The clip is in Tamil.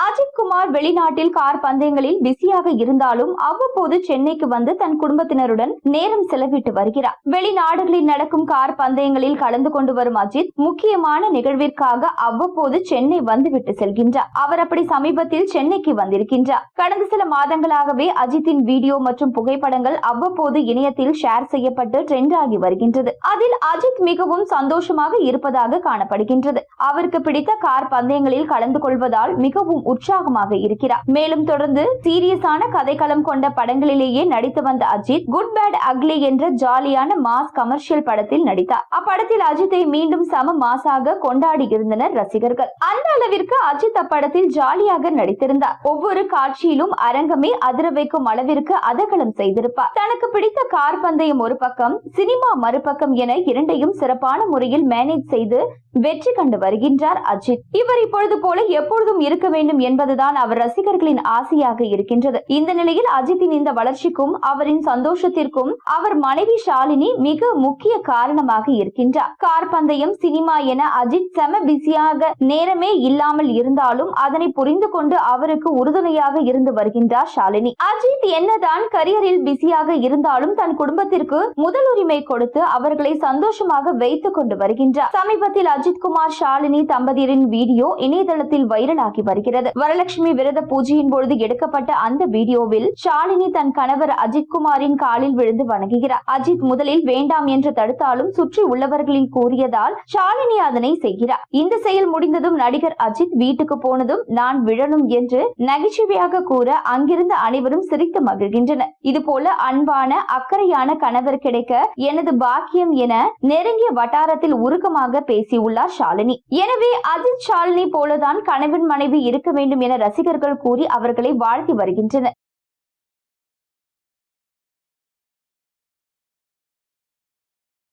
அஜித் குமார் வெளிநாட்டில் கார் பந்தயங்களில் பிஸியாக இருந்தாலும் அவ்வப்போது சென்னைக்கு வந்து தன் குடும்பத்தினருடன் நேரம் செலவிட்டு வருகிறார். வெளிநாடுகளில் நடக்கும் கார் பந்தயங்களில் கலந்து கொண்டு வரும் அஜித் முக்கியமான நிகழ்விற்காக அவ்வப்போது சென்னை வந்துவிட்டு செல்கின்றார். அவர் அப்படி சமீபத்தில் சென்னைக்கு வந்திருக்கின்றார். கடந்த சில மாதங்களாகவே அஜித்தின் வீடியோ மற்றும் புகைப்படங்கள் அவ்வப்போது இணையத்தில் ஷேர் செய்யப்பட்டு ட்ரெண்ட் ஆகி வருகின்றது. அதில் அஜித் மிகவும் சந்தோஷமாக இருப்பதாக காணப்படுகின்றது. அவருக்கு பிடித்த கார் பந்தயங்களில் கலந்து கொள்வதால் மிகவும் உற்சாகமாக இருக்கிறார். மேலும் தொடர்ந்து சீரியஸான கதைக்களம் கொண்ட படங்களிலேயே நடித்து வந்த அஜித் குட் பேட் அக்லி என்ற ஜாலியான மாஸ் கமர்ஷியல் படத்தில் நடித்தார். அப்படத்தில் அஜித்தை மீண்டும் சம மாசாக கொண்டாடி இருந்தனர் ரசிகர்கள். அந்த அளவிற்கு அஜித் அப்படத்தில் ஜாலியாக நடித்திருந்தார். ஒவ்வொரு காட்சியிலும் அரங்கமே அதிர வைக்கும் அளவிற்கு அதகலம் செய்திருப்பார். தனக்கு பிடித்த கார் பந்தயம் ஒரு பக்கம், சினிமா மறுபக்கம் என இரண்டையும் சிறப்பான முறையில் மேனேஜ் செய்து வெற்றி கண்டு வருகின்றார் அஜித். இவர் இப்பொழுது போல எப்பொழுதும் இருக்க வேண்டும் என்பதுதான் அவர் ரசிகர்களின் ஆசையாக இருக்கின்றது. இந்த நிலையில் அஜித்தின் இந்த வளர்ச்சிக்கும் அவரின் சந்தோஷத்திற்கும் அவர் மனைவி ஷாலினி மிக முக்கிய காரணமாக இருக்கின்றார். கார் பந்தயம், சினிமா என அஜித் செம பிஸியாக நேரமே இல்லாமல் இருந்தாலும் அதனை புரிந்து கொண்டு அவருக்கு உறுதுணையாக இருந்து வருகின்றார் ஷாலினி. அஜித் என்னதான் கரியரில் பிஸியாக இருந்தாலும் தன் குடும்பத்திற்கு முதல் உரிமை கொடுத்து அவர்களை சந்தோஷமாக வைத்துக் கொண்டு வருகின்றார். சமீபத்தில் அஜித் குமார் ஷாலினி தம்பதியரின் வீடியோ இணையதளத்தில் வைரலாகி வருகிறது. வரலட்சுமி விரத பூஜையின் பொழுது எடுக்கப்பட்ட அந்த வீடியோவில் ஷாலினி தன் கணவர் அஜித் குமாரின் காலில் விழுந்து வணங்குகிறார். அஜித் முதலில் வேண்டாம் என்று தடுத்தாலும் சுற்றி உள்ளவர்களில் கூறியதால் ஷாலினி அதனை செய்கிறார். இந்த செயல் முடிந்ததும் நடிகர் அஜித் வீட்டுக்கு போனதும் நான் விழணும் என்று நகைச்சுவையாக கூற அங்கிருந்த அனைவரும் சிரித்து மகிழ்கின்றனர். இதுபோல அன்பான அக்கறையான கணவர் கிடைக்க எனது பாக்கியம் என நெருங்கிய வட்டாரத்தில் உருக்கமாக பேசியுள்ளார் ஷாலினி. எனவே அஜித் ஷாலினி போலதான் கணவன் மனைவி இருக்க வேண்டும் என ரசிகர்கள் கூறி அவர்களை வாழ்த்தி வருகின்றனர்.